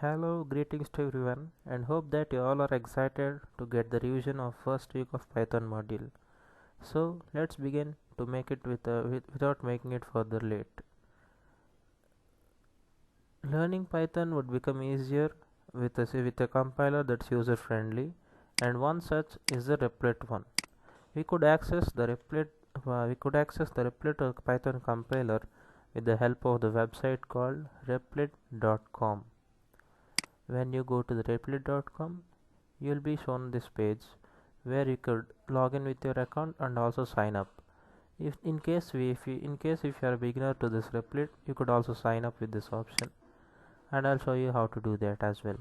Hello, greetings to everyone, and hope that you all are excited to get the revision of first week of Python module. So let's begin to make it without making it further late. Learning Python would become easier with a compiler that's user friendly, and one such is the Replit one. We could access the Replit Python compiler with the help of the website called replit.com. When you go to the replit.com, you will be shown this page where you could log in with your account and also sign up. If you are a beginner to this Replit, you could also sign up with this option, and I'll show you how to do that as well.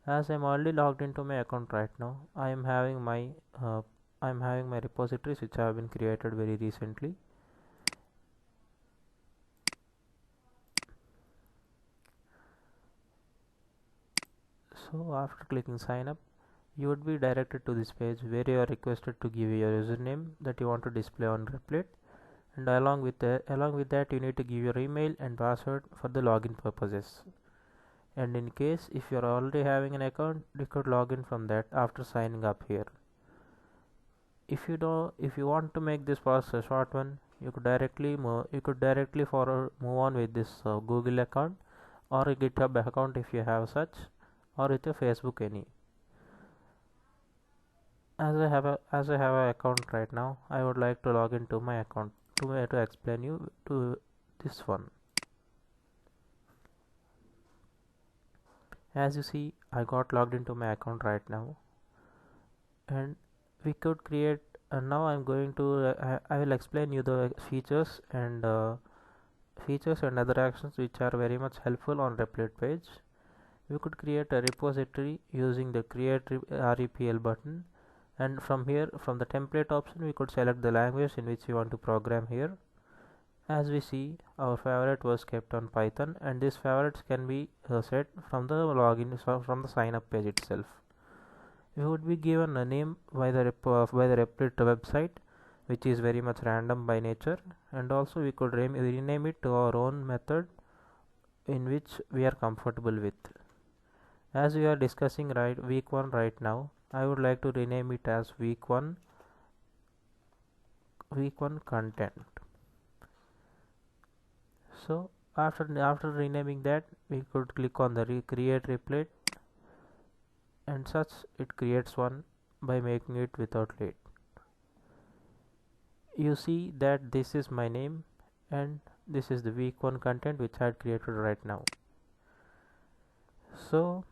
As I'm already logged into my account right now, I'm having my repositories which have been created very recently. So after clicking sign up, you would be directed to this page where you are requested to give your username that you want to display on Replit, and along with that you need to give your email and password for the login purposes. And in case if you are already having an account, you could log in from that after signing up here. If you want to make this process a short one, you could directly move on with this Google account or a GitHub account if you have such, or with a Facebook any. As I have an account right now, I would like to log into my account to explain you to this one. As you see, I got logged into my account right now, and we could create. Now I'm going to I will explain you the features and other actions which are very much helpful on Replit page. We could create a repository using the create REPL button, and from here, from the template option, we could select the language in which we want to program here. As we see, our favorite was kept on Python, and these favorites can be set from the login from the sign up page itself. We would be given a name by the Replit website, which is very much random by nature, and also we could rename it to our own method in which we are comfortable with. As we are discussing week 1 right now, I would like to rename it as week 1 content. So after renaming that, we could click on the create Replit, and such it creates one by making it without late. You see that this is my name and this is the week 1 content which I had created right now. So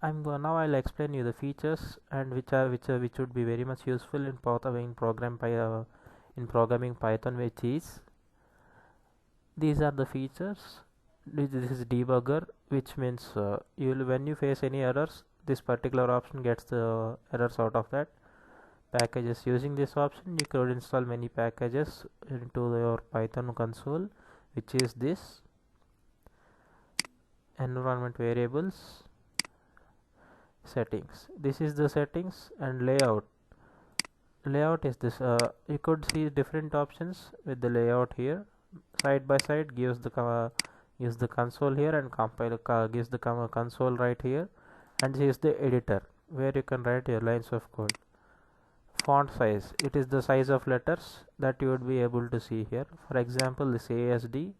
I'll explain you the features and which would be very much useful in programming Python, which is these are the features. This is debugger, which means when you face any errors, this particular option gets the errors out of that. Packages, using this option you could install many packages into your Python console, which is this environment variables, settings. This is the settings, and layout is this. You could see different options with the layout here. Side by side gives the console here, and compile gives the console right here, and this is the editor where you can write your lines of code. Font size, it is the size of letters that you would be able to see here. For example, this ASD,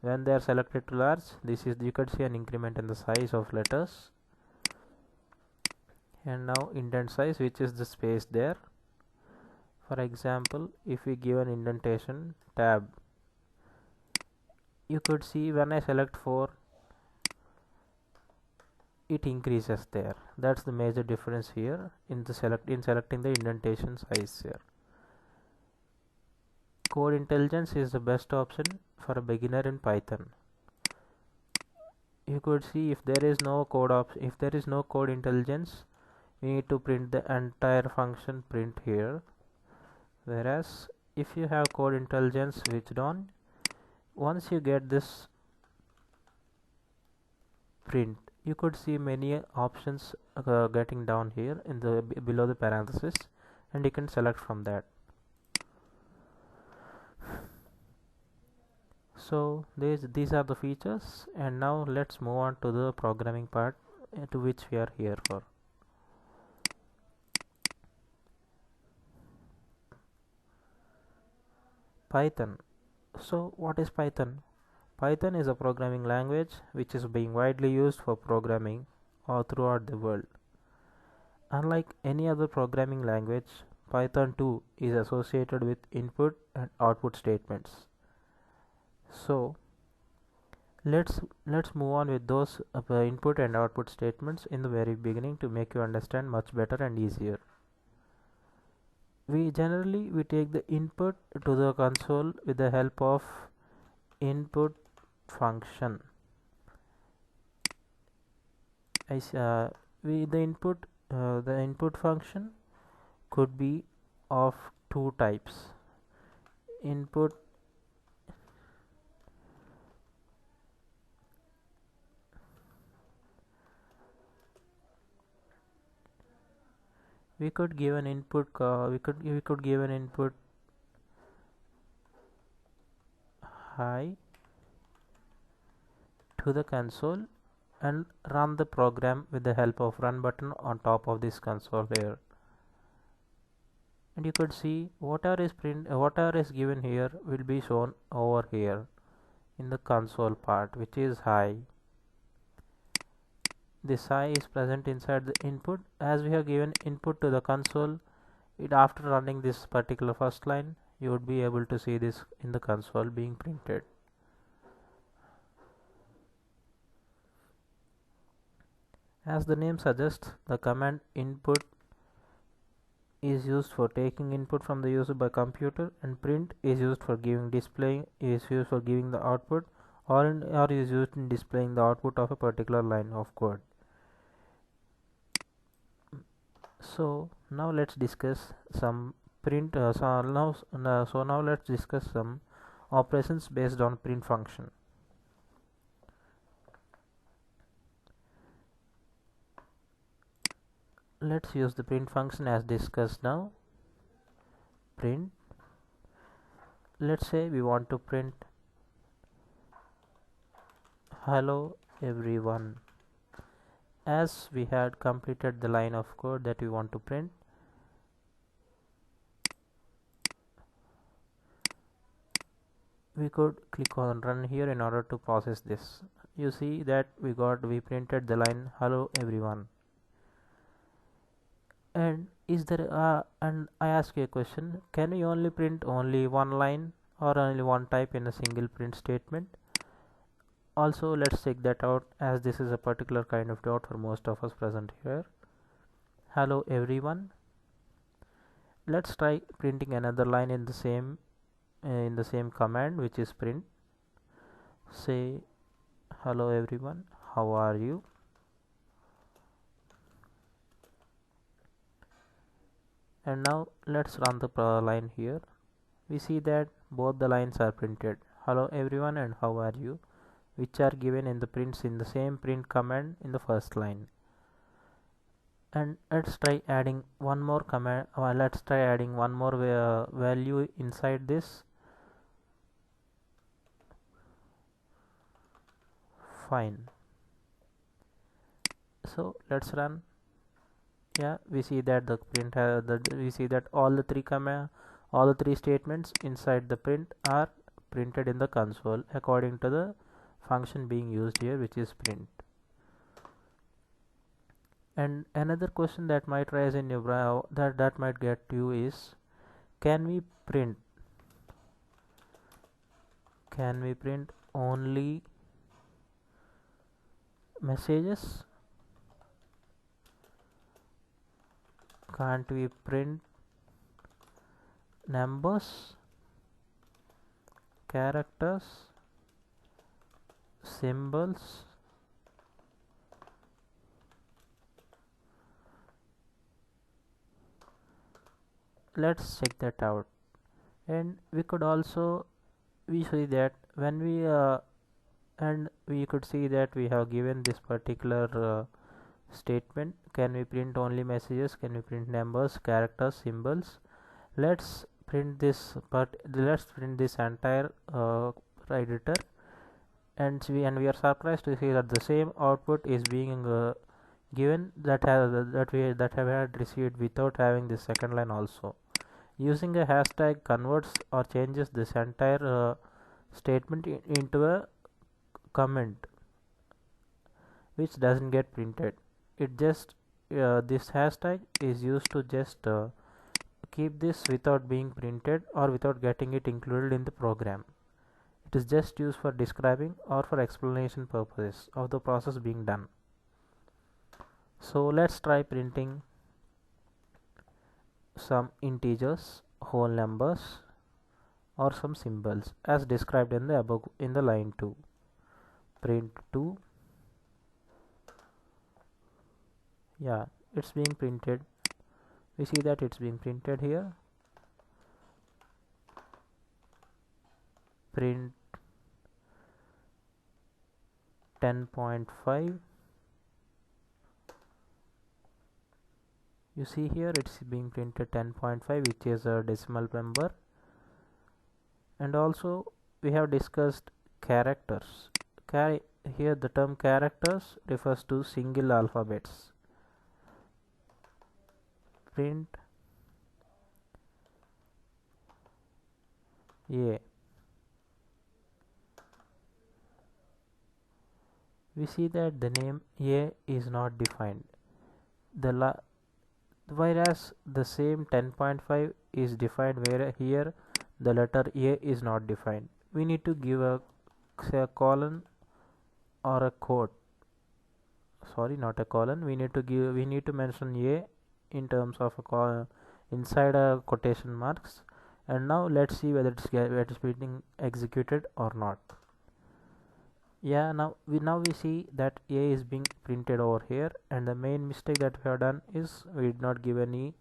when they are selected to large, you could see an increment in the size of letters. And now indent size, which is the space there. For example, if we give an indentation tab, you could see when I select 4, it increases there. That's the major difference here in selecting the indentation size here. Code intelligence is the best option for a beginner in Python. You could see if there is no code intelligence, we need to print the entire function print here. Whereas if you have code intelligence switched on, once you get this print, you could see many options getting down here in the below the parenthesis, and you can select from that. So these are the features, and now let's move on to the programming part to which we are here for. Python. So what is Python? Python is a programming language which is being widely used for programming all throughout the world. Unlike any other programming language, Python too is associated with input and output statements. So let's move on with those input and output statements in the very beginning to make you understand much better and easier. We take the input to the console with the help of input function. The input function could be of two types. Input we could give an input we could give an input hi to the console and run the program with the help of run button on top of this console here, and you could see whatever is given here will be shown over here in the console part, which is hi. This hi is present inside the input. As we have given input to the console, after running this particular first line, you would be able to see this in the console being printed. As the name suggests, the command input is used for taking input from the user by computer, and print is used for giving the output, or is used in displaying the output of a particular line of code. So now let's discuss some print. Now let's discuss some operations based on print function. Let's use the print function as discussed now. Print. Let's say we want to print hello everyone. As we had completed the line of code that we want to print, we could click on run here in order to process this. You see that we printed the line hello everyone. And and I ask you a question, can we only print only one line or only one type in a single print statement? Also, let's check that out, as this is a particular kind of doubt for most of us present here. Hello everyone. Let's try printing another line in the same command, which is print. Say hello everyone, how are you? And now let's run the line here. We see that both the lines are printed, hello everyone and how are you, which are given in the prints in the same print command in the first line. And let's try adding one more command. Let's try adding one more value inside this. Fine. So let's run. Yeah, we see that the print we see that all the three statements inside the print are printed in the console according to the function being used here, which is print. And another question that might rise in your brow, that might get you, is can we print only messages? Can't we print numbers, characters, symbols? Let's check that out. And we could also see that when we could see that we have given this particular statement, can we print only messages, can we print numbers, characters, symbols? Let's print this entire editor, and we are surprised to see that the same output is being given that have had received without having this second line also. Using a hashtag converts or changes this entire statement into a comment which doesn't get printed. It just this hashtag is used to just keep this without being printed or without getting it included in the program. It is just used for describing or for explanation purposes of the process being done. So let's try printing some integers, whole numbers, or some symbols as described in the above in the line 2. Print 2. Yeah, it's being printed. We see that it's being printed here. Print 10.5. You see here it's being printed 10.5, which is a decimal number. And also we have discussed characters. Here the term characters refers to single alphabets. Print A. We see that the name A is not defined. Whereas the same 10.5 is defined, where here the letter A is not defined. We need to give say a colon or a quote. Sorry, not a colon. We need to mention A in terms of a inside a quotation marks. And now let's see whether it's being executed or not. Yeah, now we see that A is being printed over here, and the main mistake that we have done is we did not give any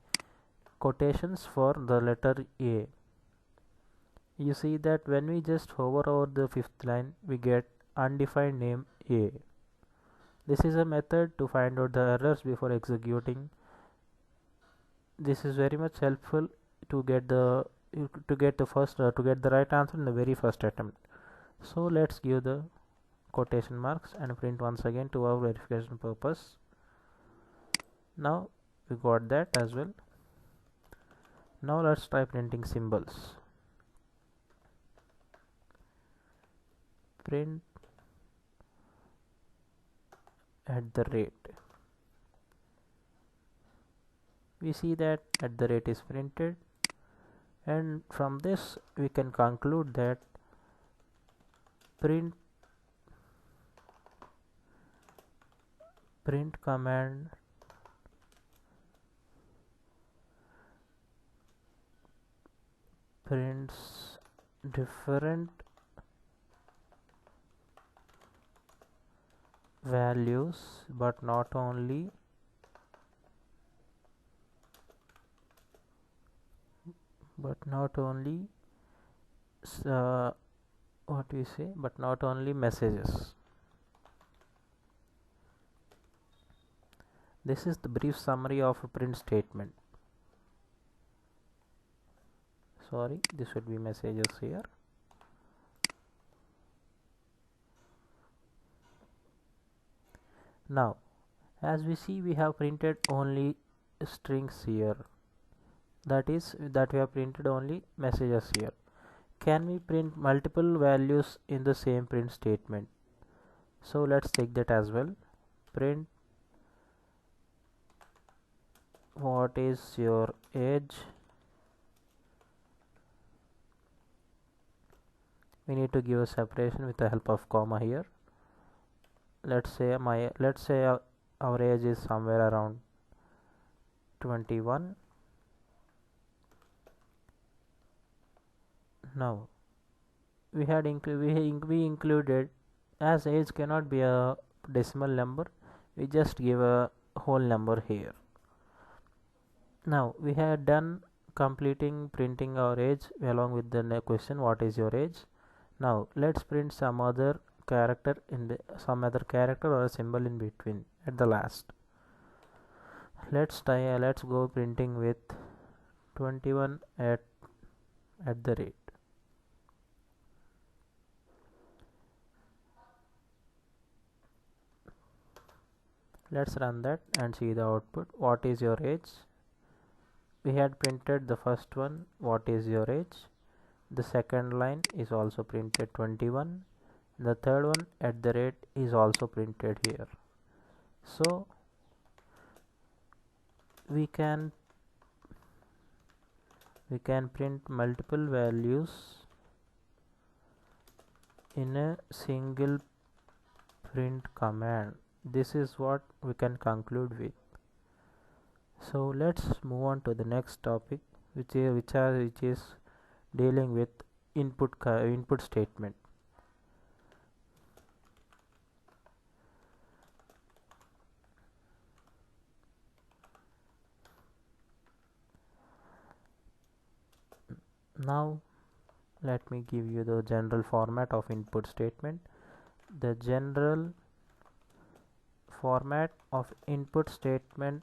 quotations for the letter A. You see that when we just hover over the fifth line, we get undefined name A. This is a method to find out the errors before executing. This is very much helpful to get the right answer in the very first attempt. So let's give the quotation marks and print once again to our verification purpose. Now we got that as well. Now let's try printing symbols. Print @ we see that @ is printed, and from this we can conclude that print command prints different values, but not only messages. This is the brief summary of a print statement. Sorry, this would be messages here. Now, as we see, we have printed only strings here. That is, that we have printed only messages here. Can we print multiple values in the same print statement? So let's check that as well. Print what is your age. We need to give a separation with the help of comma here. Let's say our age is somewhere around 21. Now we included, as age cannot be a decimal number, we just give a whole number here. Now we have done completing printing our age along with the question what is your age. Now let's print some other character or a symbol in between at the last. Let's go printing with 21 @ Let's run that and see the output. What is your age? We had printed the first one, what is your age. The second line is also printed 21. The third one at the rate is also printed here. So we can print multiple values in a single print command. This is what we can conclude with. So let's move on to the next topic, which is dealing with input statement. Now let me give you the general format of input statement. The general format of input statement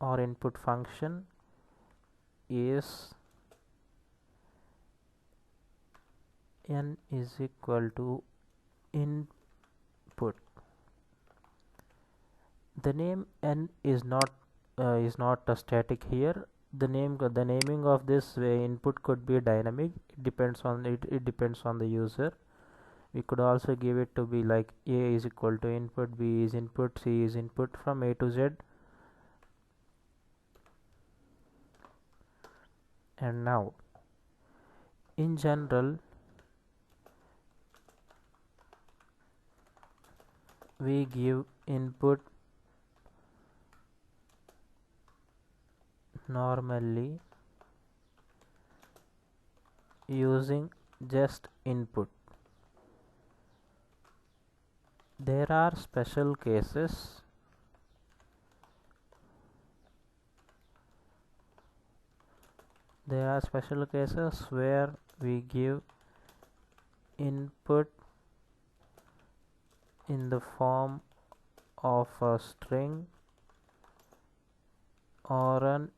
or input function is n is equal to input. The name n is not a static here. The naming of this input could be dynamic. It depends on the user. We could also give it to be like a is equal to input, b is input, c is input, from a to z. And now in general we give input normally using just input. There are special cases where we give input in the form of a string or an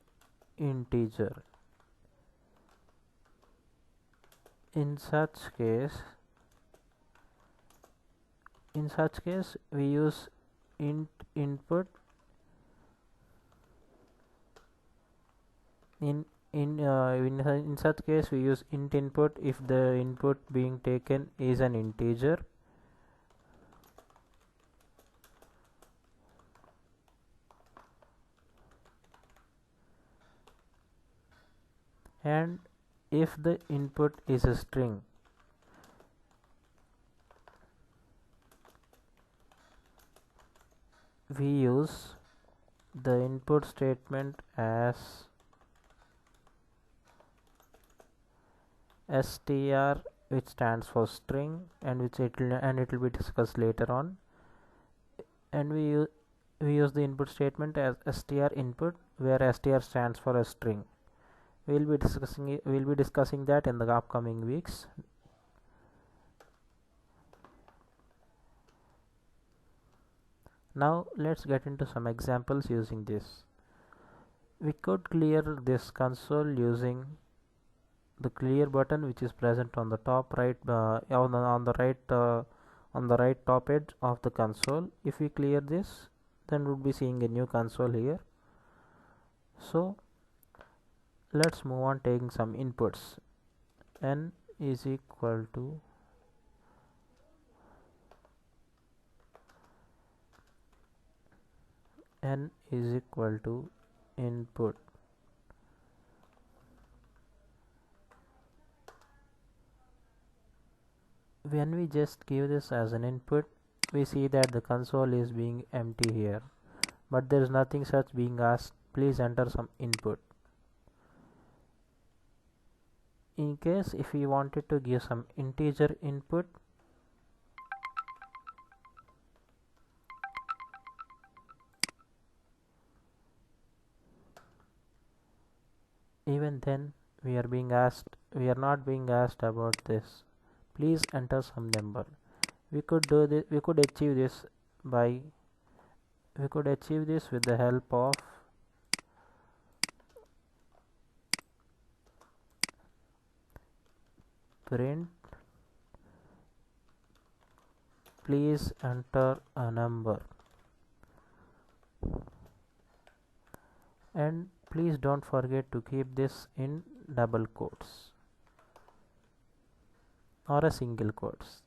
integer. In such case we use input in such case we use int input if the input being taken is an integer, and if the input is a string. We use the input statement as str, which stands for string, and it will be discussed later on. And we use the input statement as str input, where str stands for a string. We'll be discussing that in the upcoming weeks. Now let's get into some examples using this. We could clear this console using the clear button, which is present on the top right on the right top edge of the console. If we clear this, then we'll be seeing a new console here. So let's move on, taking some inputs. N is equal to input. When we just give this as an input, we see that the console is being empty here, but there is nothing such being asked. Please enter some input. In case if we wanted to give some integer input, even then we are not being asked about this. Please enter some number. We could achieve this with the help of print please enter a number. and please don't forget to keep this in double quotes or a single quotes.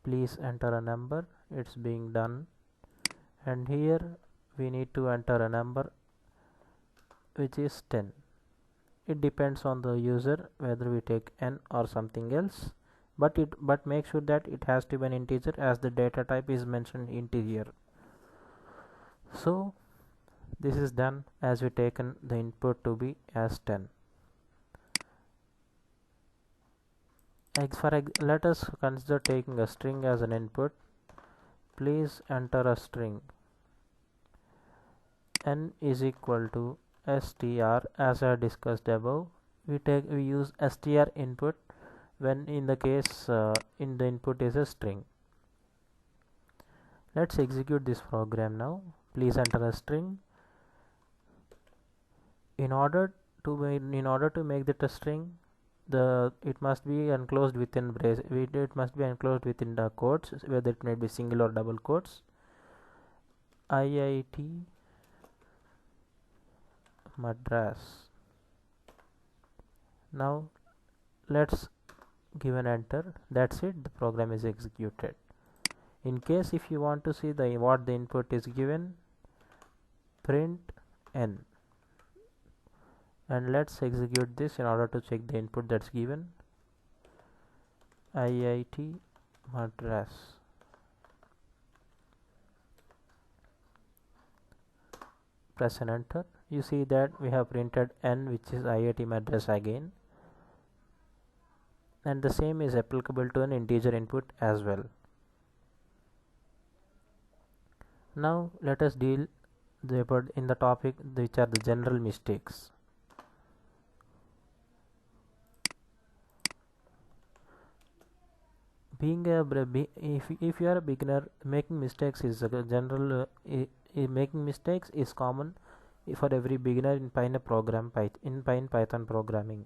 Please enter a number. It's being done, and here we need to enter a number which is 10. It depends on the user whether we take n or something else, but make sure that it has to be an integer, as the data type is mentioned integer. So this is done as we taken the input to be as 10. Let us consider taking a string as an input. Please enter a string. N is equal to str, as I discussed above. We use str input when in the case in the input is a string. Let's execute this program now. Please enter a string. In order to make that a string, it must be enclosed within brace. It must be enclosed within the quotes, whether it may be single or double quotes. IIT Madras. Now let's give an enter. That's it. The program is executed. In case if you want to see what the input is given, print n. And let's execute this in order to check the input that's given. IIT Madras. Press and enter. You see that we have printed n, which is IIT Madras again, and the same is applicable to an integer input as well. Now let us deal in the topic which are the general mistakes. If you are a beginner, making mistakes is a general. Making mistakes is common for every beginner in Python programming.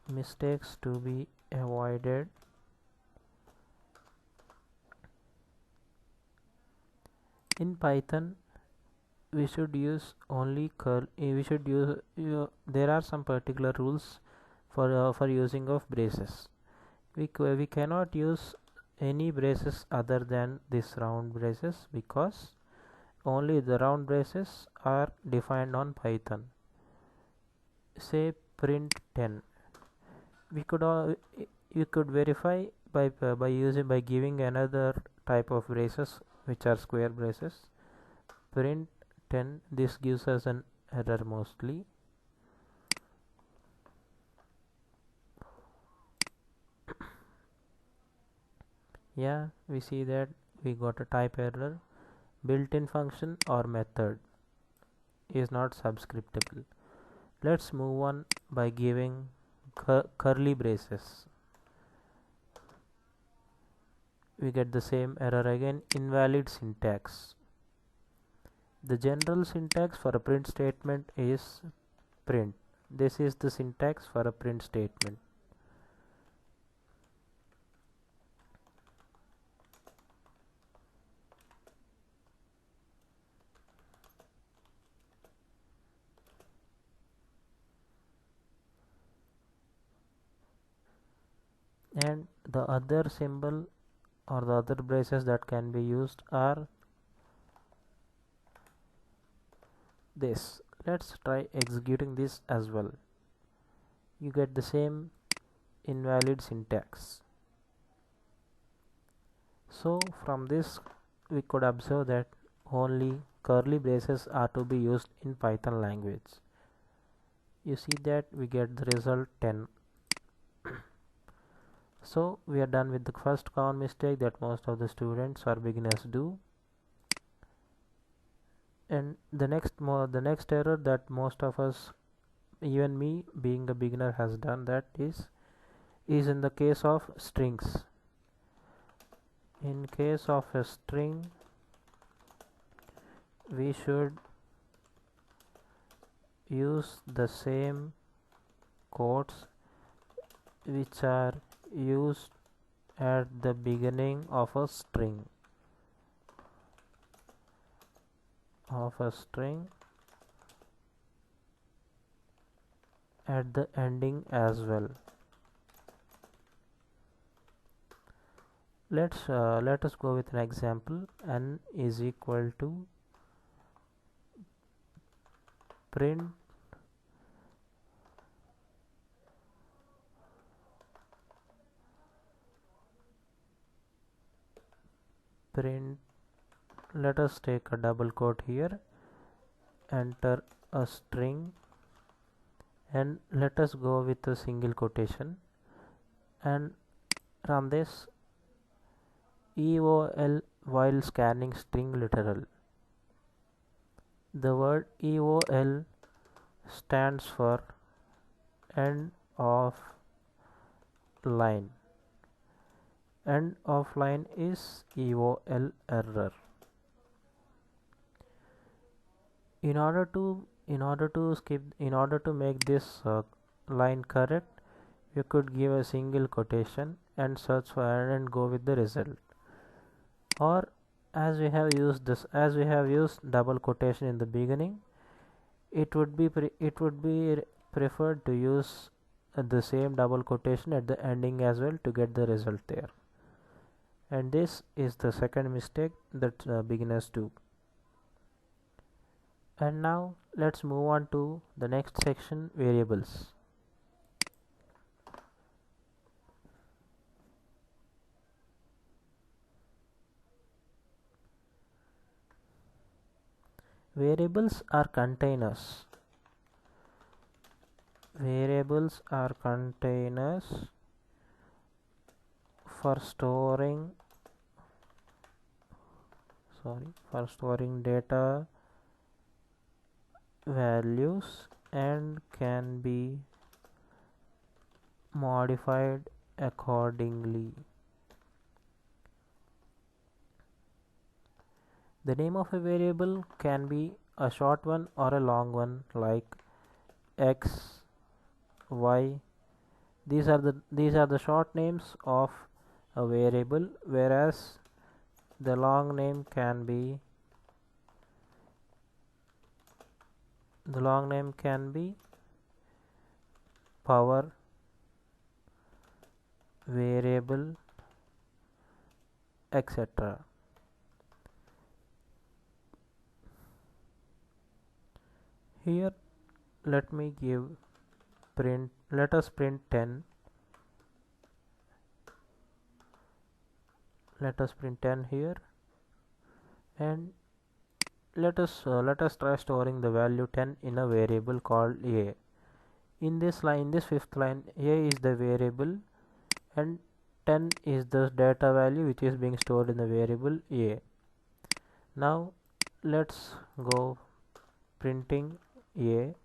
Mistakes to be avoided. In Python, we should use only curl. There are some particular rules for using of braces. We cannot use any braces other than this round braces, because only the round braces are defined on Python. Say print 10. We could verify by giving another type of braces, which are square braces. Print 10. This gives us an error mostly. Yeah, we see that we got a type error. Built-in function or method is not subscriptable. Let's move on by giving curly braces. We get the same error again. Invalid syntax. The general syntax for a print statement is print. This is the syntax for a print statement. And the other symbol or the other braces that can be used are this. Let's try executing this as well. You get the same invalid syntax. So from this we could observe that only curly braces are to be used in Python language. You see that we get the result 10. So we are done with the first common mistake that most of the students or beginners do. And the next error that most of us, even me being a beginner, has done, that is in the case of strings. In case of a string, we should use the same quotes which are used at the beginning of a string at the ending as well. Let us go with an example. N is equal to print let us take a double quote here, enter a string, and let us go with a single quotation and run this EOL while scanning string literal. The word EOL stands for end of line. End of line is EOL error. In order to make this line correct, you could give a single quotation and search for and go with the result. Or as we have used double quotation in the beginning, it would be preferred to use the same double quotation at the ending as well to get the result there. And this is the second mistake that beginners do. And now let's move on to the next section, variables. Variables are containers. Variables are containers for storing data values and can be modified accordingly. The name of a variable can be a short one or a long one, like x, y. These are the short names of a variable, whereas the long name can be power variable, etc. Here let us print 10. Let us print 10 here, and let us try storing the value 10 in a variable called a. In this fifth line, a is the variable and 10 is the data value which is being stored in the variable a. Now let's go printing a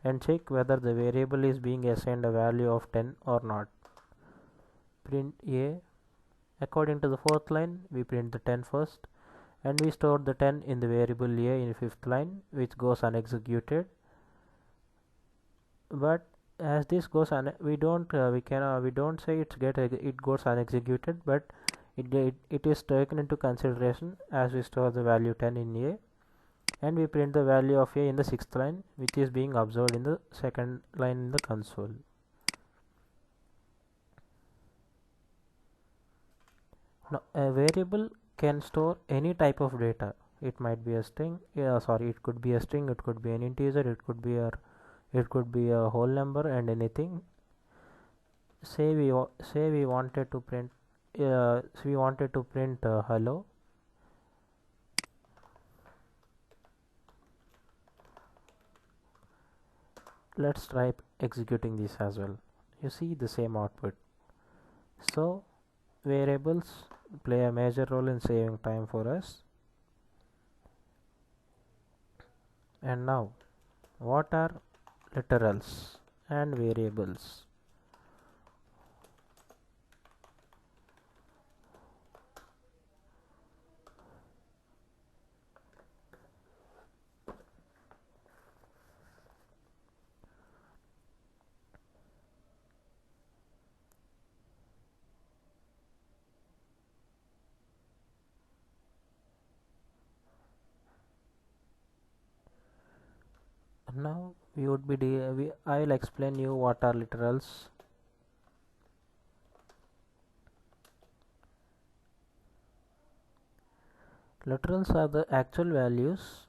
and check whether the variable is being assigned a value of 10 or not. Print a. According to the fourth line, we print the 10 first, and we store the 10 in the variable a in fifth line, which goes unexecuted. But as this goes we don't say it goes unexecuted, but it is taken into consideration as we store the value 10 in a, and we print the value of a in the sixth line, which is being observed in the second line in the console. Now a variable can store any type of data. It might be a string, it could be a string, it could be an integer, it could be a whole number, and anything. Say we wanted to print hello. Let's try executing this as well. You see the same output. So variables play a major role in saving time for us. And now, what are literals and variables? Now we would be I will explain you what are literals. Literals are the actual values.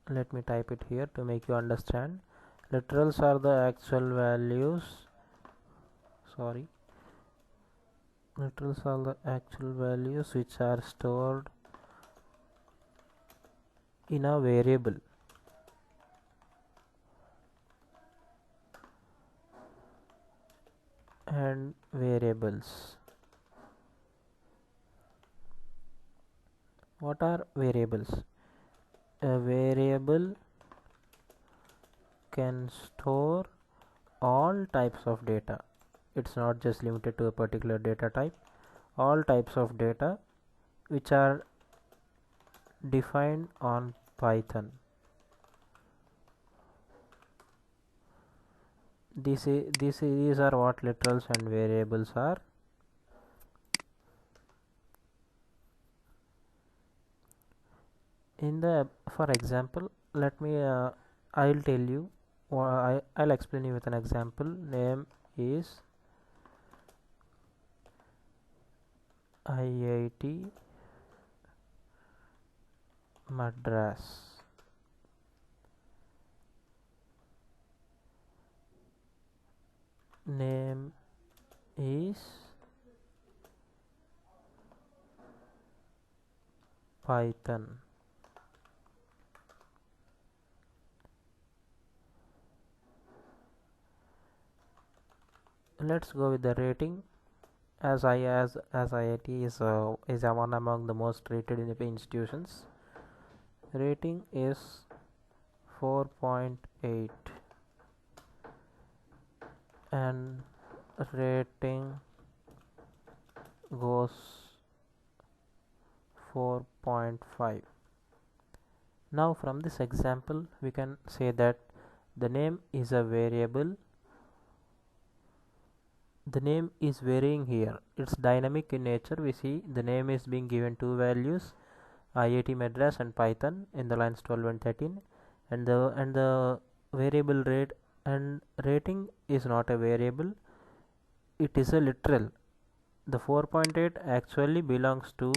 Let me type it here to make you understand. Literals are the actual values. Literals are the actual values which are stored in a variable. And variables. What are variables? A variable can store all types of data. It's not just limited to a particular data type. All types of data which are defined on Python. These are what literals and variables are. For example, let me I'll tell you, or I'll explain you with an example. Name is IIT Madras. Name is Python. Let's go with the rating. As IIT is one among the most rated institutions. Rating is 4.8 and rating goes 4.5. Now from this example we can say that the name is a variable. The name is varying here. It's dynamic in nature. We see the name is being given two values, IIT Madras and Python, in the lines 12 and 13, and the variable rate and rating is not a variable. It is a literal. The 4.8 actually belongs to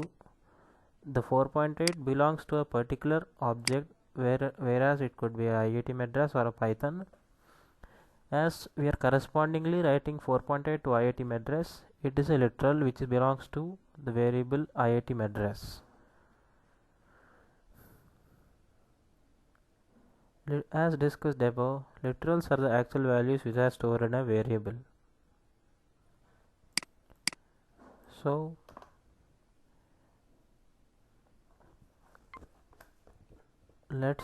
a particular object, whereas it could be IIT Madras or a Python. As we are correspondingly writing 4.8 to IIT Madras, it is a literal which belongs to the variable IIT Madras. As discussed above, literals are the actual values which are stored in a variable. So let's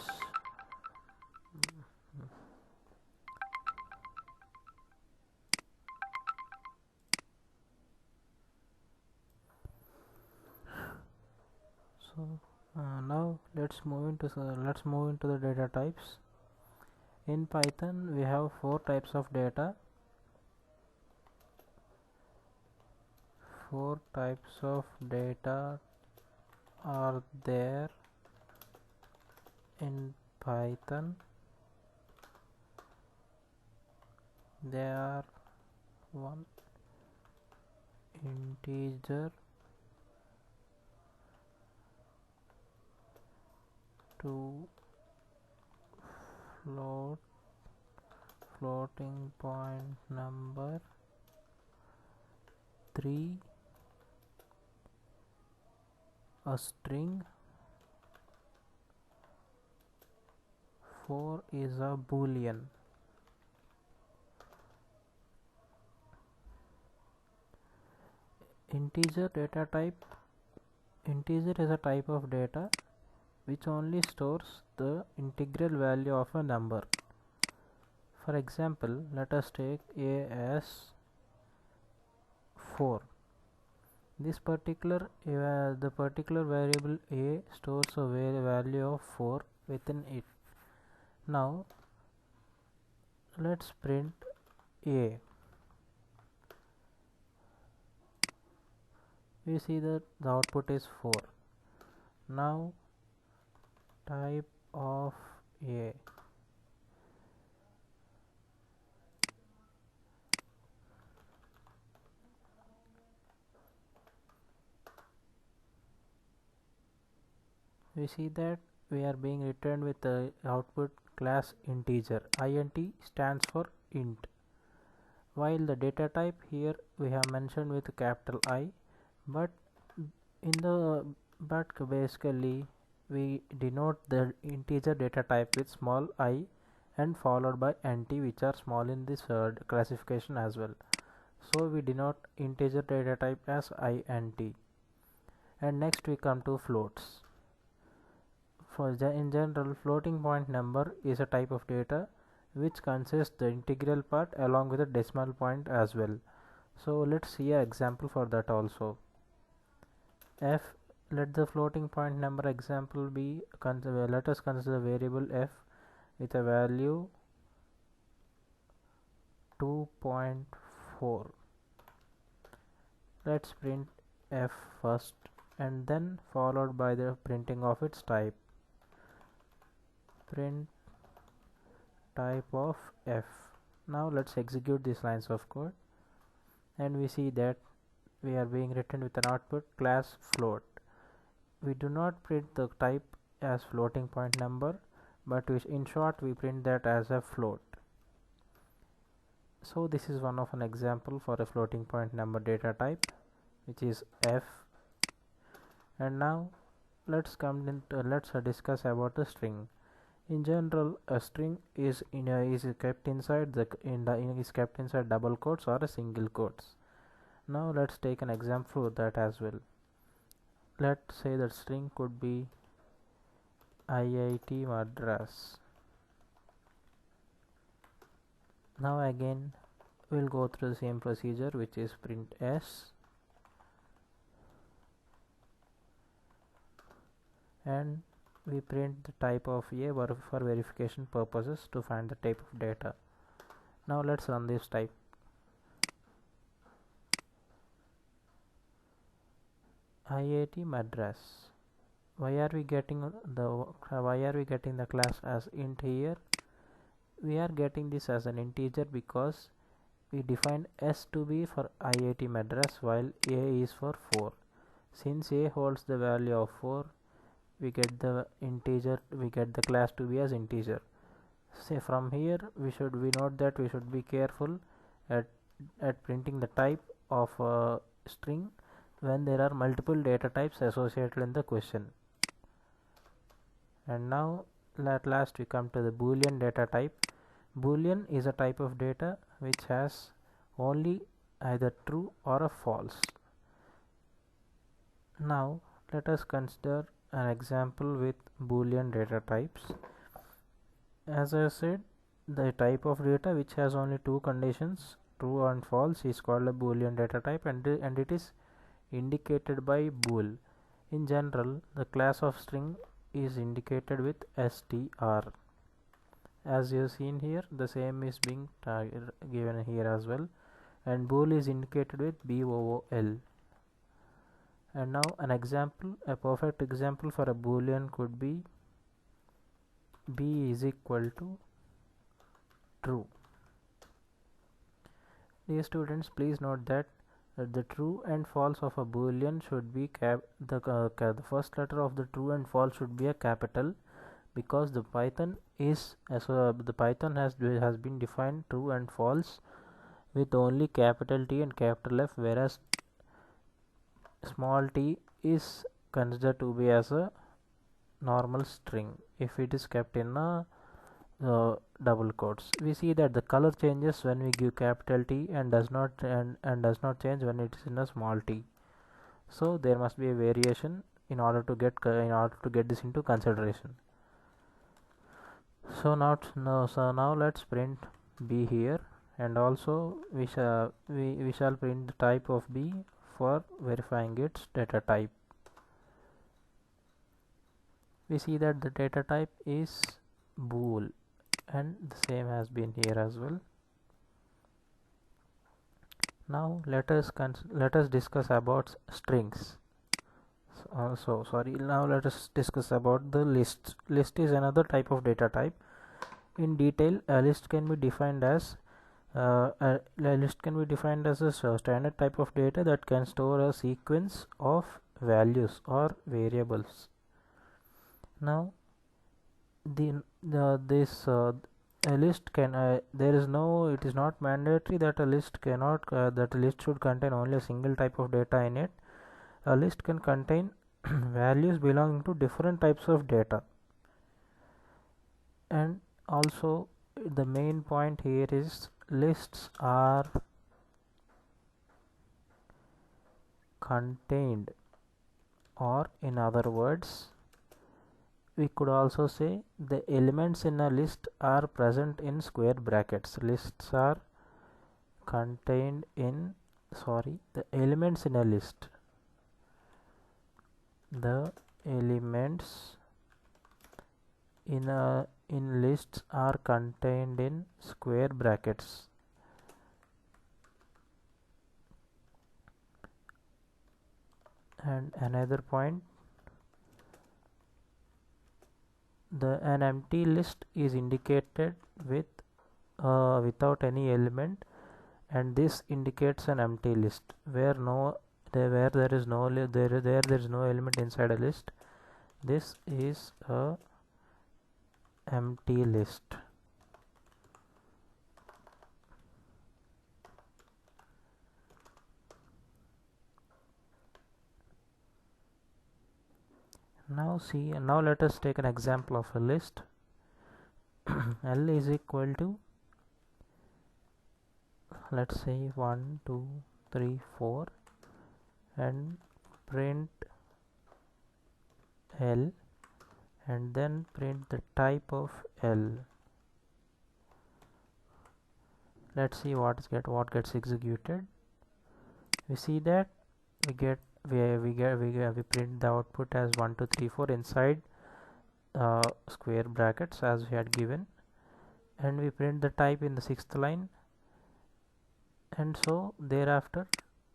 now let's move into the data types. In Python we have 4 types of data. 4 types of data are there in Python. They are 1 integer, 2 floating point number, 3 a string, 4 is a boolean. Integer data type. Integer is a type of data which only stores the integral value of a number. For example, let us take a as 4. This particular the particular variable a stores a value of 4 within it. Now let's print a. We see that the output is 4. Now type of a. we see that we are being returned with the output class integer. Int stands for int, while the data type here we have mentioned with capital I, but basically we denote the integer data type with small I and followed by nt, which are small in this classification as well. So we denote integer data type as int. And next we come to floats. In general, floating point number is a type of data which consists the integral part along with a decimal point as well. So let's see an example for that also. Let the floating point number example be, let us consider variable f with a value 2.4. let's print f first and then followed by the printing of its type. Print type of f. Now let's execute these lines of code, and we see that we are being written with an output class float. We do not print the type as floating point number, but in short we print that as a float. So this is one of an example for a floating point number data type, which is f. And now let's discuss about the string. In general, a string is kept inside double quotes or a single quotes. Now let's take an example for that as well. Let's say that string could be IIT Madras. Now again we'll go through the same procedure, which is print s, and we print the type of a for verification purposes to find the type of data. Now let's run this type. IIT Madras. Why are we getting the class as int here? We are getting this as an integer because we defined s to be for IIT Madras while a is for 4. Since a holds the value of 4, we get the class to be as integer. Say from here we note that we should be careful at printing the type of a string when there are multiple data types associated in the question. And now at last we come to the Boolean data type. Boolean is a type of data which has only either true or a false. Now let us consider an example with Boolean data types. As I said, the type of data which has only two conditions, true and false, is called a Boolean data type, and it is indicated by bool. In general, the class of string is indicated with str. As you have seen here, the same is being given here as well, and bool is indicated with bool. And now a perfect example for a Boolean could be b is equal to true. Dear students, please note that the true and false of a Boolean should be the first letter of the true and false should be a capital, because the Python has been defined true and false with only capital T and capital F, whereas small t is considered to be as a normal string if it is kept in a double quotes. We see that the color changes when we give capital T and does not change when it is in a small t. So there must be a variation in order to get this into consideration. So now let's print b here, and also we shall print the type of b for verifying its data type. We see that the data type is bool, and the same has been here as well. Now let us discuss about strings. Now let us discuss about the list. List is another type of data type. In detail, a list can be defined as a standard type of data that can store a sequence of values or variables. Now this a list can there is no, it is not mandatory that a list cannot that a list should contain only a single type of data in it. A list can contain values belonging to different types of data. And also the main point here is lists are contained, or in other words we could also say the elements in a list are present in square brackets. Lists are contained in, the elements in a list, the elements in lists are contained in square brackets. And another point, an empty list is indicated with without any element, and this indicates an empty list. Where there is no element inside a list, this is a empty list. Now let us take an example of a list. L is equal to, let's say 1 2 3 4, and print L, and then print the type of L. Let's see what gets executed. We see that we print the output as 1 2 3 4 inside square brackets as we had given, and we print the type in the 6th line, and so thereafter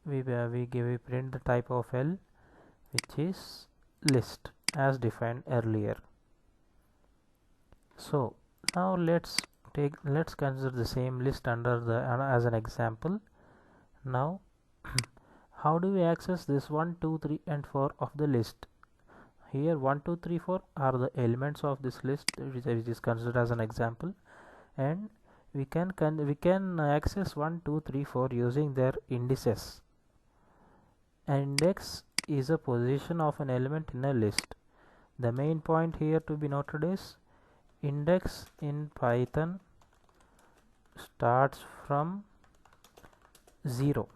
we print the type of L, which is list as defined earlier. So now let's consider the same list under as an example. Now how do we access this 1 2 3 and 4 of the list? Here 1 2 3 4 are the elements of this list, which is considered as an example, and we can access 1 2 3 4 using their indices. An index is a position of an element in a list. The main point here to be noted is index in Python starts from 0.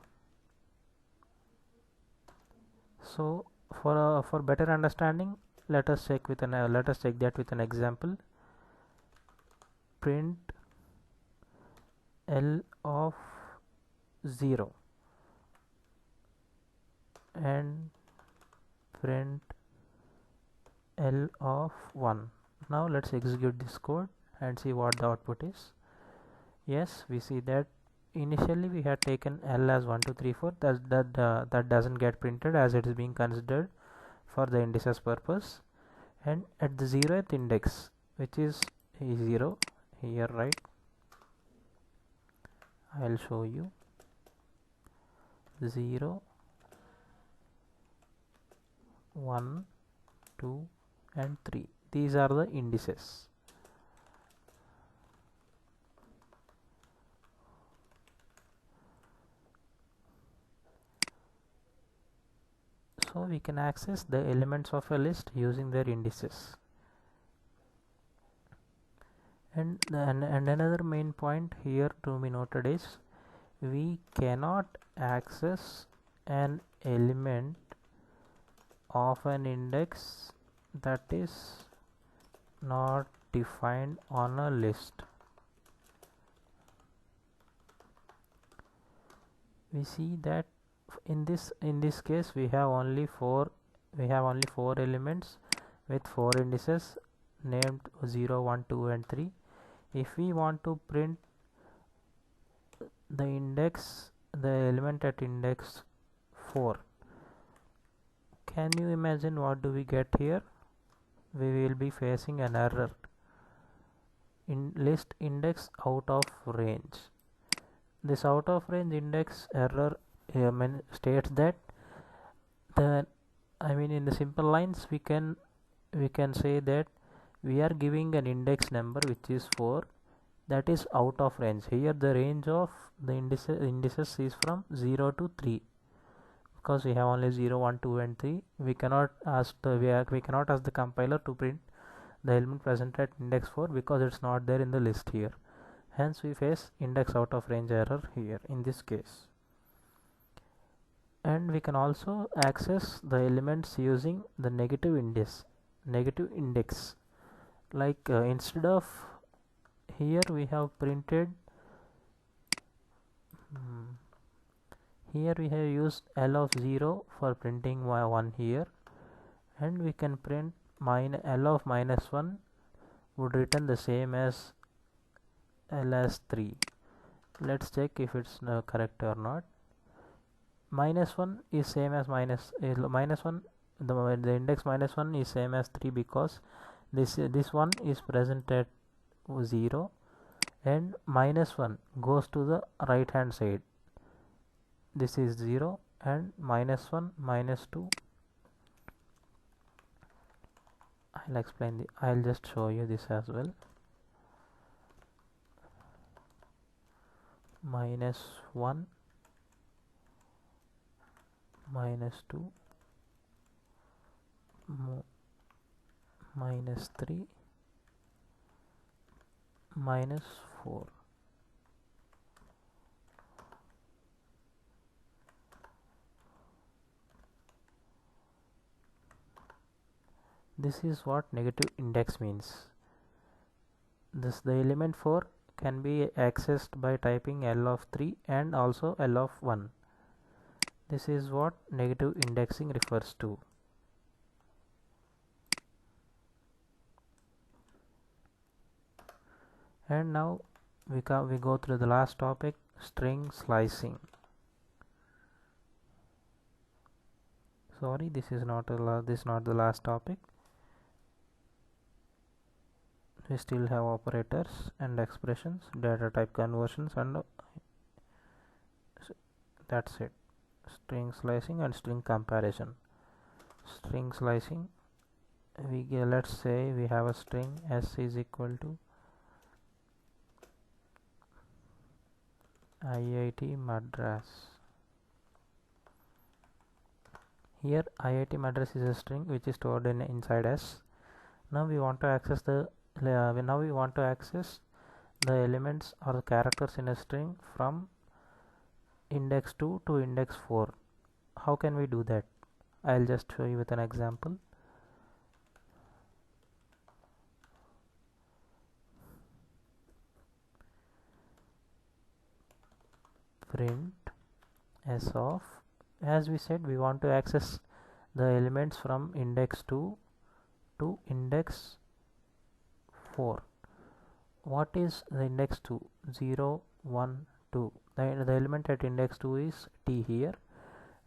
So for better understanding, let us check that with an example. Print L of 0 and print L of 1. Now let's execute this code and see what the output is. Yes, we see that initially we had taken L as 1 2 3 4. That doesn't get printed as it is being considered for the indices purpose, and at the 0th index, which is 0 here, right, I'll show you 0 1 2 and 3. These are the indices. So we can access the elements of a list using their indices. And another main point here to be noted is we cannot access an element of an index that is not defined on a list. We see that in this case we have only four elements with 4 indices named 0 1 2 and 3. If we want to print the element at index 4, can you imagine what do we get here? We will be facing an error in list index out of range. This out of range index error states that in the simple lines we can we can say that we are giving an index number which is 4, that is out of range. Here the range of the indices is from 0 to 3, because we have only 0, 1, 2 and 3. We cannot ask the compiler to print the element present at index 4 because it's not there in the list here. Hence we face index out of range error here in this case. And we can also access the elements using the negative index. Like instead of here we have printed here we have used L of 0 for printing 1 here, and we can print L of minus 1 would return the same as L as 3. Let's check if it's correct or not. Minus 1 is same as minus 1. The index minus 1 is same as 3 because this one is present at 0, and minus 1 goes to the right hand side. This is 0 and minus 1, minus 2. I'll just show you this as well. Minus 1, minus 2, minus 3, minus 4. This is what negative index means. The element 4 can be accessed by typing L of 3 and also L of 1. This is what negative indexing refers to. And now we go through the last topic, string slicing. Sorry, this is not the last topic. We still have operators and expressions, data type conversions, and that's it. String slicing and string comparison. String slicing, let's say we have a string S is equal to IIT Madras. Here IIT Madras is a string which is stored inside S. Now we want to access the elements or the characters in a string from index 2 to index 4. How can we do that? I'll just show you with an example. Print S of, as we said, we want to access the elements from index 2 to index 4. What is the index 2? 0, 1, 2. The element at index 2 is T here,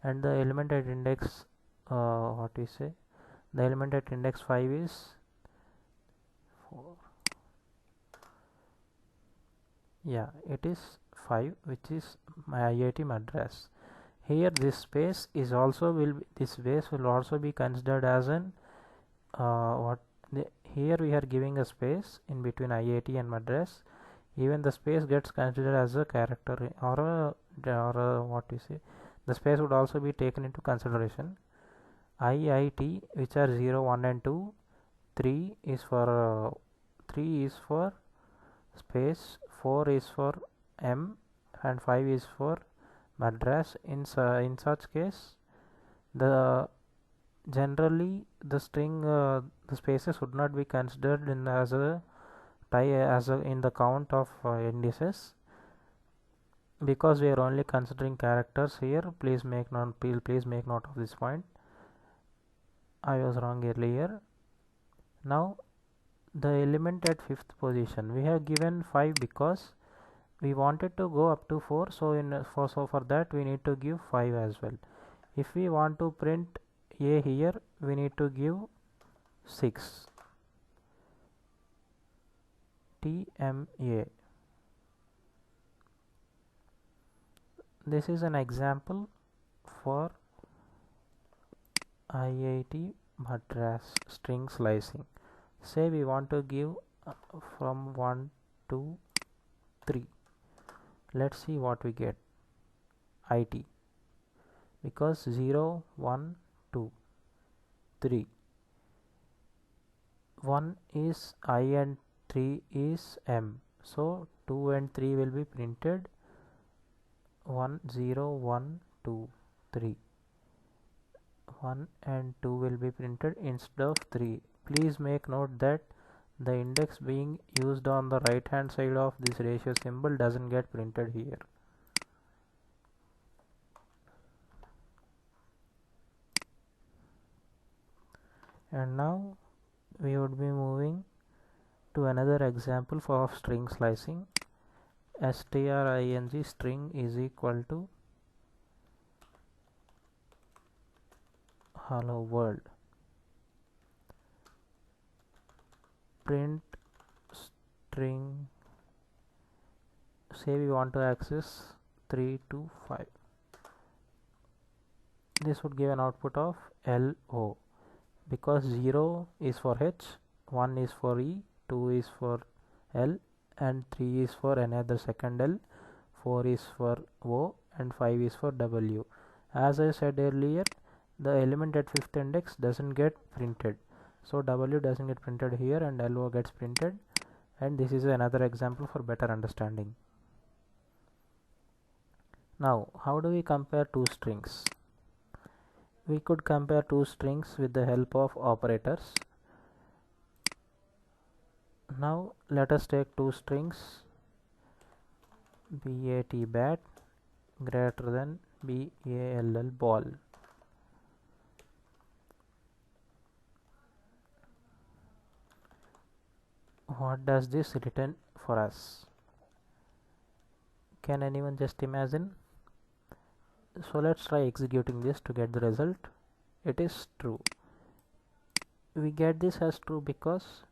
and the element at index the element at index 5 is 4. Yeah, it is 5, which is my IIT Madras. Here this space is also will also be considered as an here we are giving a space in between IIT and Madras. Even the space gets considered as a character or the space would also be taken into consideration. IIT, which are 0, 1 and 2, 3 is for space, 4 is for M, and 5 is for Madras. In such case, generally the string the spaces would not be considered in in the count of indices, because we are only considering characters here. Please make note of this point. I was wrong earlier. Now the element at 5th position, we have given 5 because we wanted to go up to 4, so for that we need to give 5 as well. If we want to print A here, we need to give 6. TMA. This is an example for IIT Madras string slicing. Say we want to give from 1 to 3. Let's see what we get. IT, because 0, 1, 2, 3. 1 is I and 3 is M. So 2 and 3 will be printed. 1, 0, 1, 2, 3. 1 and 2 will be printed instead of 3. Please make note that the index being used on the right hand side of this ratio symbol doesn't get printed here. And now we would be moving to another example for string slicing. string string is equal to hello world. Print string, say we want to access 3 to 5. This would give an output of LO, because 0 is for H, 1 is for E, 2 is for L, and 3 is for another second L, 4 is for O, and 5 is for W. As I said earlier, the element at 5th index doesn't get printed, so W doesn't get printed here and LO gets printed, and this is another example for better understanding. Now, how do we compare two strings? We could compare two strings with the help of operators. Now let us take two strings, bat greater than ball ball. What does this return for us? Can anyone just imagine? So let's try executing this to get the result. It is true. We get this as true because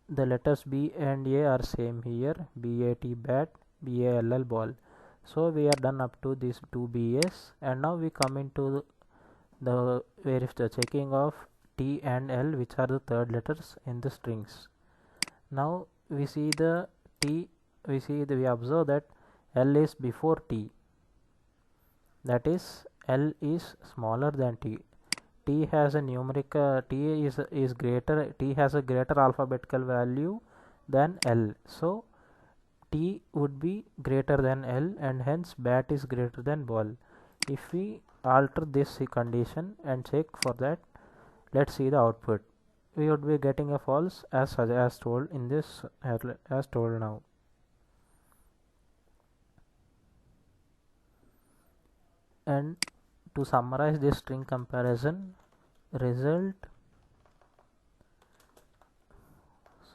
the letters B and A are same here, bat, ball ball. So we are done up to these two BAs, and now we come into the checking of T and L, which are the third letters in the strings. Now we see the T, we observe that L is before T, that is L is smaller than T. T has a numerical, T is greater, T has a greater alphabetical value than L, so T would be greater than L, and hence bat is greater than ball. If we alter this condition and check for that, let's see the output. We would be getting a false as told in this, as told now. And to summarize this string comparison, result,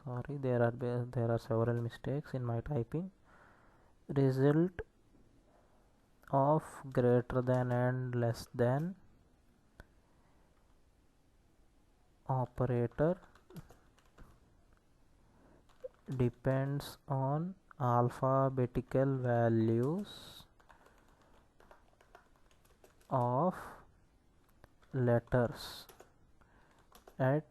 sorry, there are several mistakes in my typing. Result of greater than and less than operator depends on alphabetical values of letters at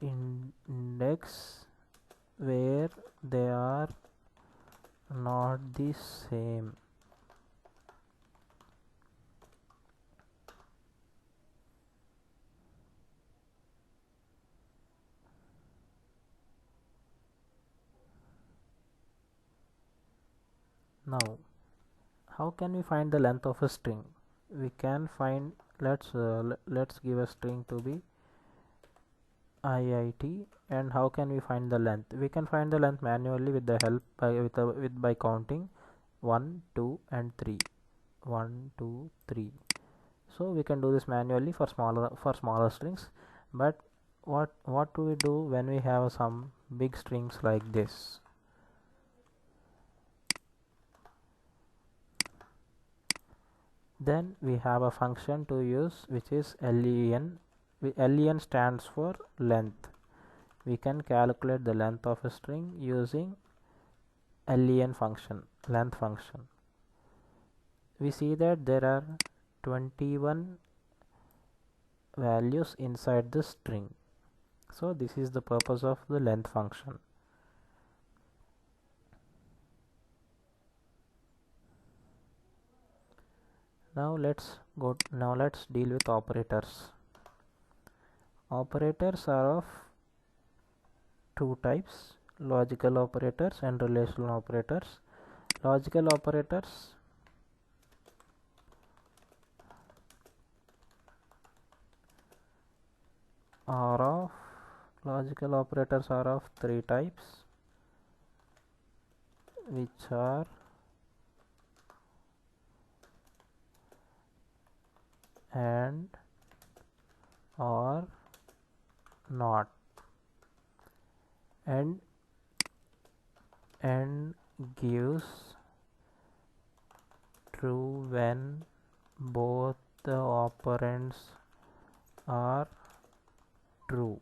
index where they are not the same. Now, how can we find the length of a string? We can find, let's give a string to be IIT, and how can we find the length? We can find the length manually with the help by counting 1, 2 and 3. 1, 2, 3. So we can do this manually for smaller strings, but what do we do when we have some big strings like this? Then we have a function to use, which is len. Len stands for length. We can calculate the length of a string using len function, length function. We see that there are 21 values inside the string. So this is the purpose of the length function. Now let's deal with operators. Operators are of two types: logical operators and relational operators. Logical operators are of three types, which are and, or, not. And gives true when both the operands are true.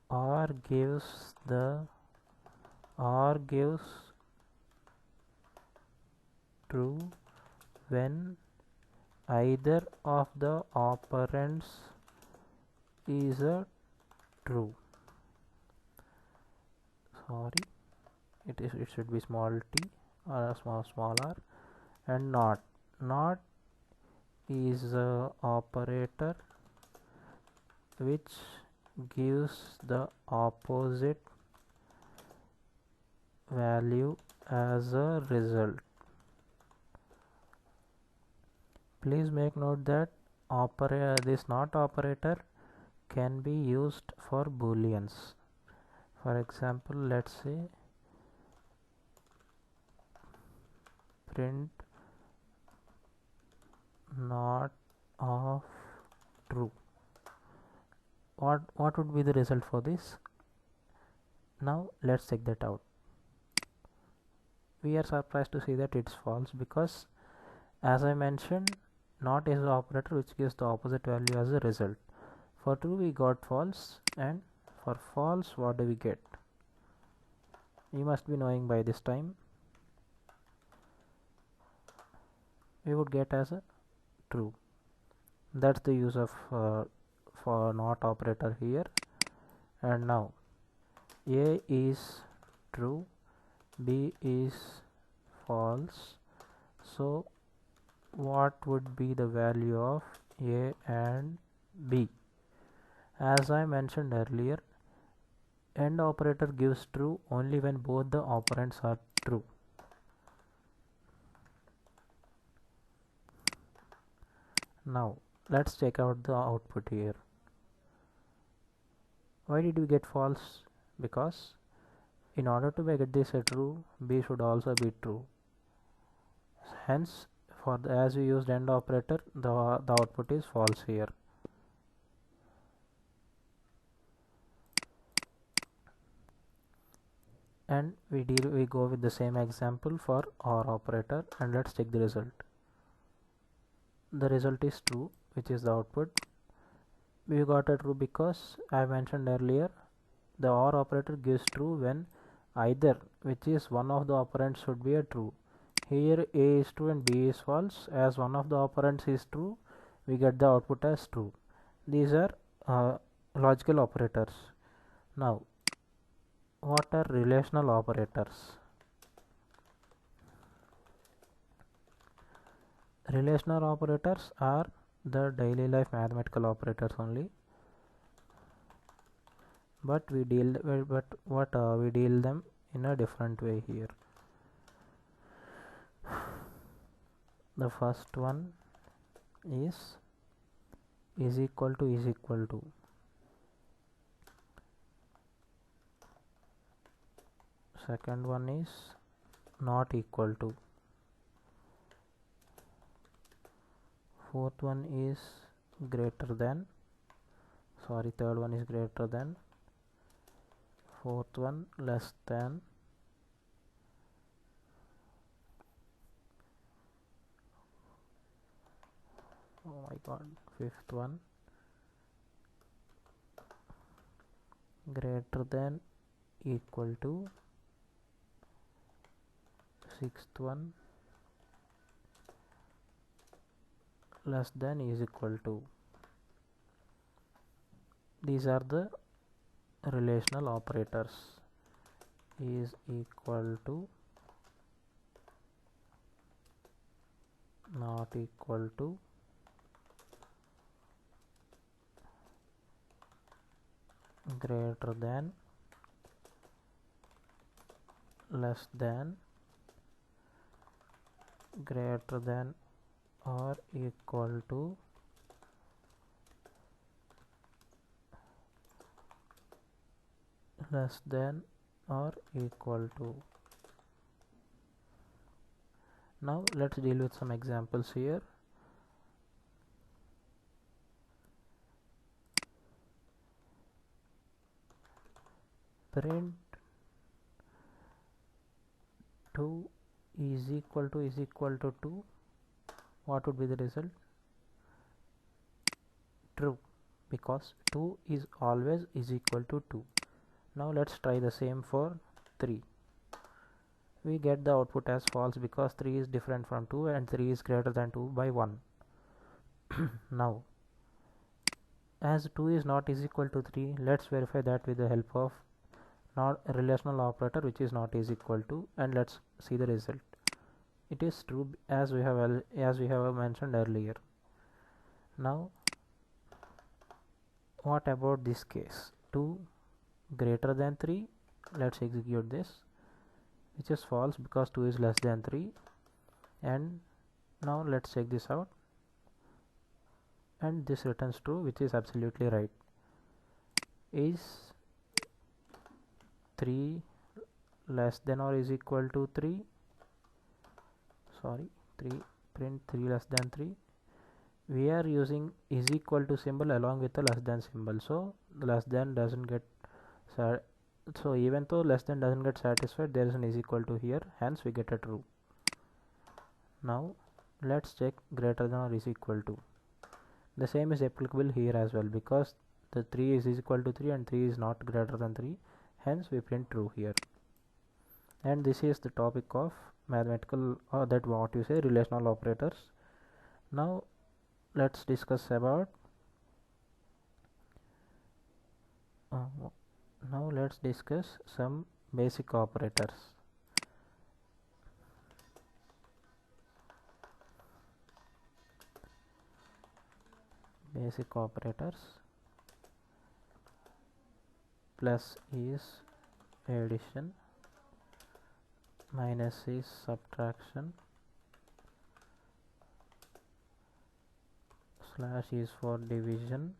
Or gives true when either of the operands is a true. Sorry, it should be small t or a small r. And not is a operator which gives the opposite value as a result. Please make note that this not operator can be used for booleans. For example, let's say print not of true. What would be the result for this? Now let's check that out. We are surprised to see that it's false, because as I mentioned, not is the operator which gives the opposite value as a result. For true we got false, and for false what do we get? You must be knowing by this time. We would get as a true. That's the use of for not operator here. And now A is true, B is false. So what would be the value of A and B? As I mentioned earlier, AND operator gives true only when both the operands are true. Now let's check out the output here. Why did we get false? Because in order to make this a true, B should also be true. Hence, as we used AND operator, the output is false here. And we go with the same example for OR operator, and let's check the result. The result is true, which is the output. We got a true because I mentioned earlier the OR operator gives true when either, which is one of the operands, should be a true. Here A is true and B is false. As one of the operands is true, we get the output as true. These are logical operators. Now what are relational operators? Relational operators are the daily life mathematical operators only, but we deal them in a different way here. The first one is equal to. Second one is not equal to. Fourth one is greater than. Third one is greater than. Fourth one less than. Oh my god. Fifth one greater than, equal to. sixth one less than is equal to. These are the relational operators. Is equal to, not equal to, greater than, less than, greater than or equal to, less than or equal to. Now let's deal with some examples here. Print 2 is equal to 2. What would be the result? True, because 2 is always is equal to 2. Now let's try the same for 3. We get the output as false because 3 is different from 2 and 3 is greater than 2 by 1. Now, as 2 is not is equal to 3, let's verify that with the help of not a relational operator which is not is equal to, and let's see the result. It is true as we have mentioned earlier. Now, what about this case? 2 greater than 3. Let's execute this, which is false because 2 is less than 3. And now let's check this out, and this returns true, which is absolutely right. Is 3 less than or is equal to 3? Sorry, 3, print 3 less than 3. We are using is equal to symbol along with the less than symbol, so the less than doesn't get so even though less than doesn't get satisfied, there is an is equal to here, hence we get a true. Now let's check greater than or is equal to. The same is applicable here as well, because the 3 is equal to 3 and 3 is not greater than 3, hence we print true here. And this is the topic of mathematical, or that what you say, relational operators. Now let's discuss about some basic operators. Basic operators. Plus is addition, minus is subtraction, slash is for division,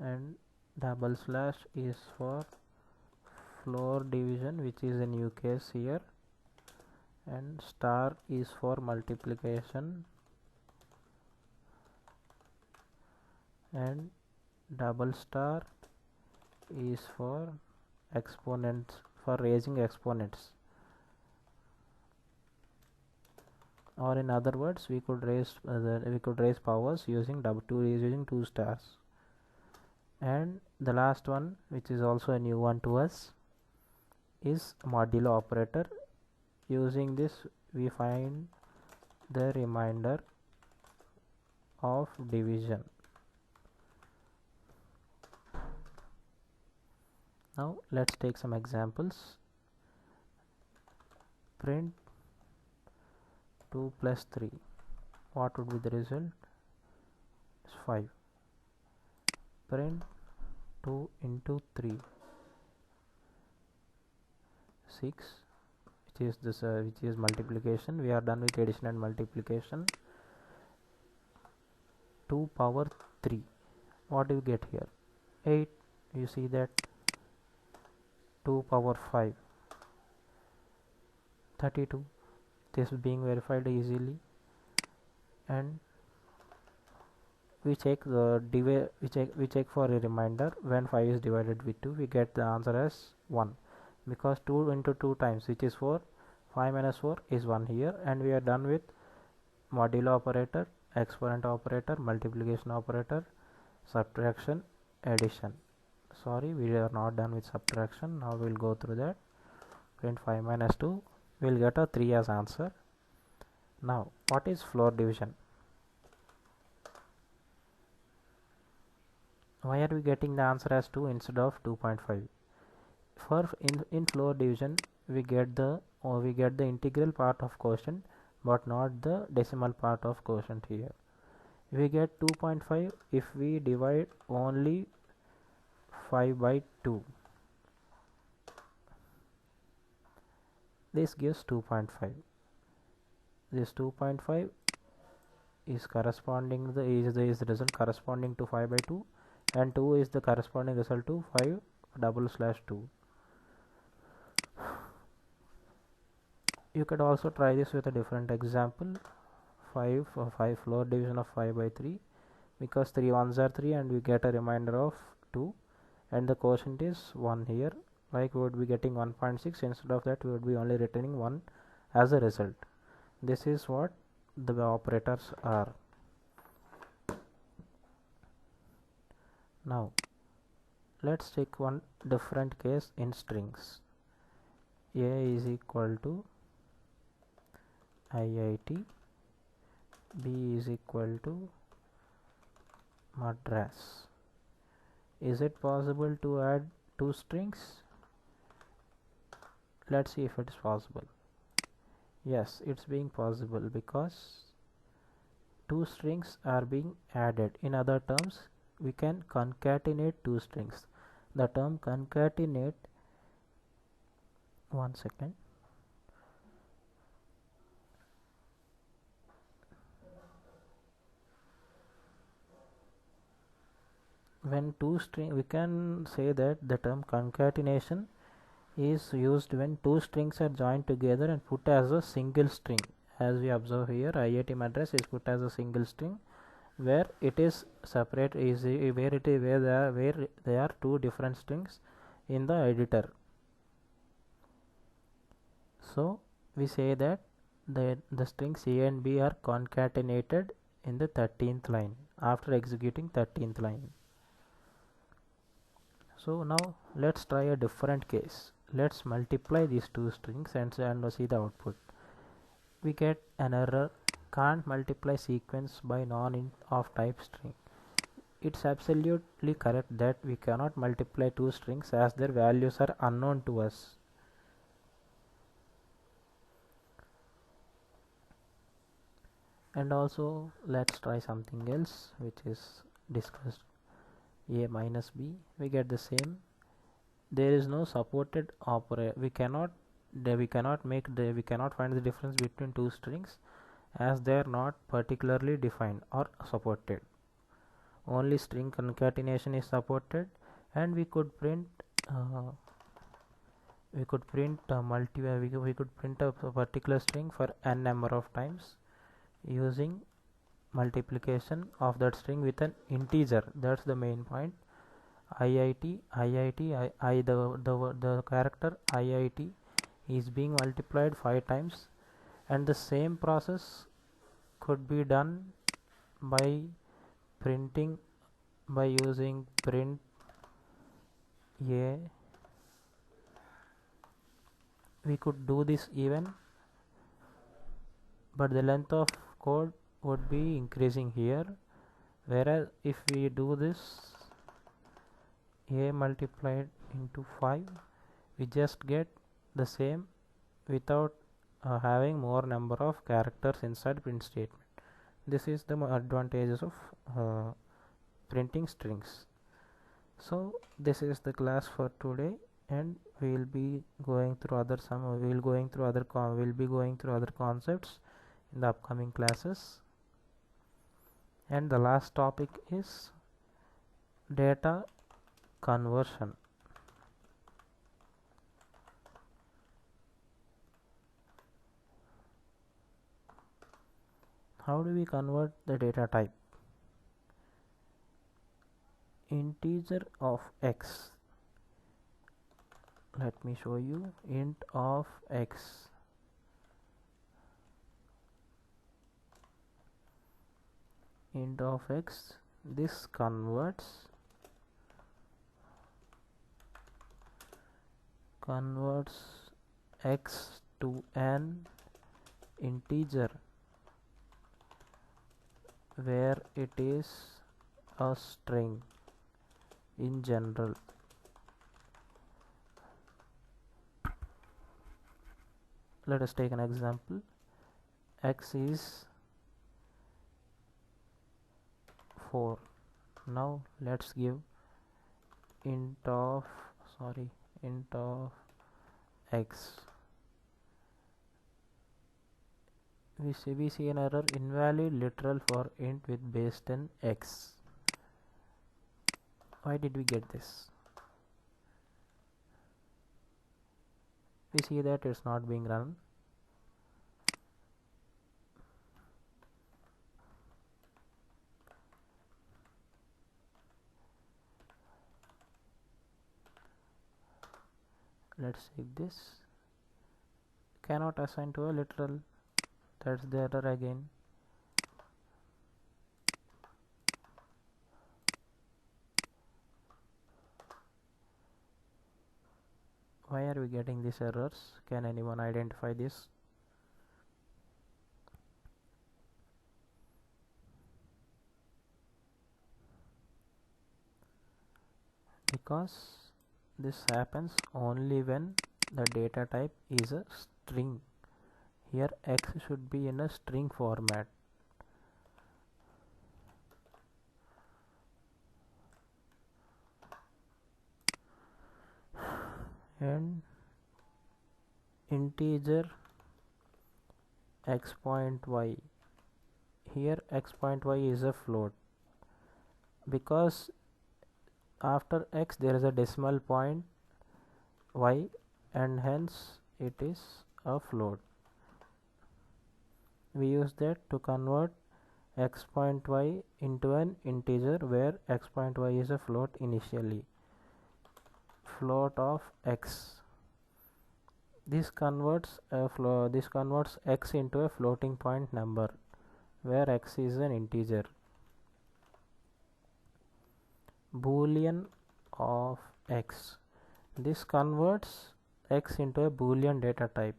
and double slash is for floor division, which is a new case here, and star is for multiplication, and double star is for exponents, for raising exponents, or in other words, we could raise powers using using 2 stars. And the last one, which is also a new one to us, is modulo operator. Using this we find the remainder of division. Now let's take some examples. Print 2 plus 3. What would be the result? It's 5. Print 2 into 3, 6, which is multiplication. We are done with addition and multiplication. 2 power 3. What do you get here? 8. You see that. 2 power 5, 32. This is being verified easily, and we check we check for a remainder. When 5 is divided with 2, we get the answer as 1, because 2 into 2 times, which is 4. 5 minus 4 is 1 here, and we are done with modulo operator, exponent operator, multiplication operator, subtraction, addition. Sorry, we are not done with subtraction. Now we'll go through that. print 5 minus 2, we'll get a 3 as answer. Now what is floor division? Why are we getting the answer as 2 instead of 2.5? For in floor division we get the integral part of quotient but not the decimal part of quotient. Here we get 2.5 if we divide only 5 by 2. This gives 2.5. This 2.5 is corresponding is the result corresponding to 5 by 2, and 2 is the corresponding result to 5/2. You could also try this with a different example. 5 floor division of 5 by 3, because 3 ones are 3 and we get a remainder of 2, and the quotient is 1 here. Like we would be getting 1.6, instead of that we would be only returning 1 as a result. This is what the operators are. Now let's take one different case in strings. A is equal to IIT, B is equal to Madras. Is it possible to add two strings? Let's see if it is possible. Yes, it's being possible because two strings are being added. In other terms, we can concatenate two strings. The term concatenate, one second. When two string, we can say that the term concatenation is used when two strings are joined together and put as a single string. As we observe here, IIT Madras is put as a single string, where it is separate is where there are two different strings in the editor. So we say that the strings A and B are concatenated in the 13th line after executing 13th line. So now let's try a different case. Let's multiply these two strings and see the output. We get an error, can't multiply sequence by non-int of type string. It's absolutely correct that we cannot multiply two strings as their values are unknown to us. And also let's try something else which is discussed. A minus B, we get the same. There is no supported operator. We cannot find the difference between two strings as they are not particularly defined or supported. Only string concatenation is supported, and we could print a particular string for n number of times using multiplication of that string with an integer. That's the main point. The character IIT is being multiplied 5 times, and the same process could be done by using print A. We could do this even, but the length of code would be increasing here, whereas if we do this A multiplied into 5, we just get the same without having more number of characters inside print statement. This is the advantages of printing strings. So this is the class for today, and we will be going through other concepts in the upcoming classes. And the last topic is data conversion. How do we convert the data type? Integer of x. Let me show you. Int of x. Int of x. This converts x to an integer where it is a string in general. Let us take an example. X is 4. Now let's give int of x. We see an error, invalid literal for int with base 10 x. Why did we get this? We see that it's not being run. Let's check this. Cannot assign to a literal. That's the error again. Why are we getting these errors? Can anyone identify this? Because this happens only when the data type is a string. Here x should be in a string format. And integer x point y. Here x point y is a float. Because after x there is a decimal point y, and hence it is a float. We use that to convert x point y into an integer where x point y is a float initially. Float of x. This converts x into a floating point number where x is an integer. Boolean of x. This converts x into a Boolean data type.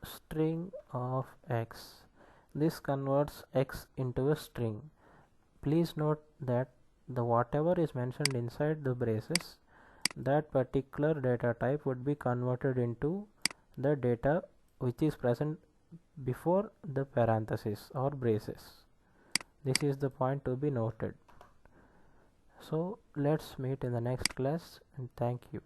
String of x. This converts x into a string. Please note that the whatever is mentioned inside the braces, that particular data type would be converted into the data which is present before the parenthesis or braces. This is the point to be noted. So let's meet in the next class, and thank you.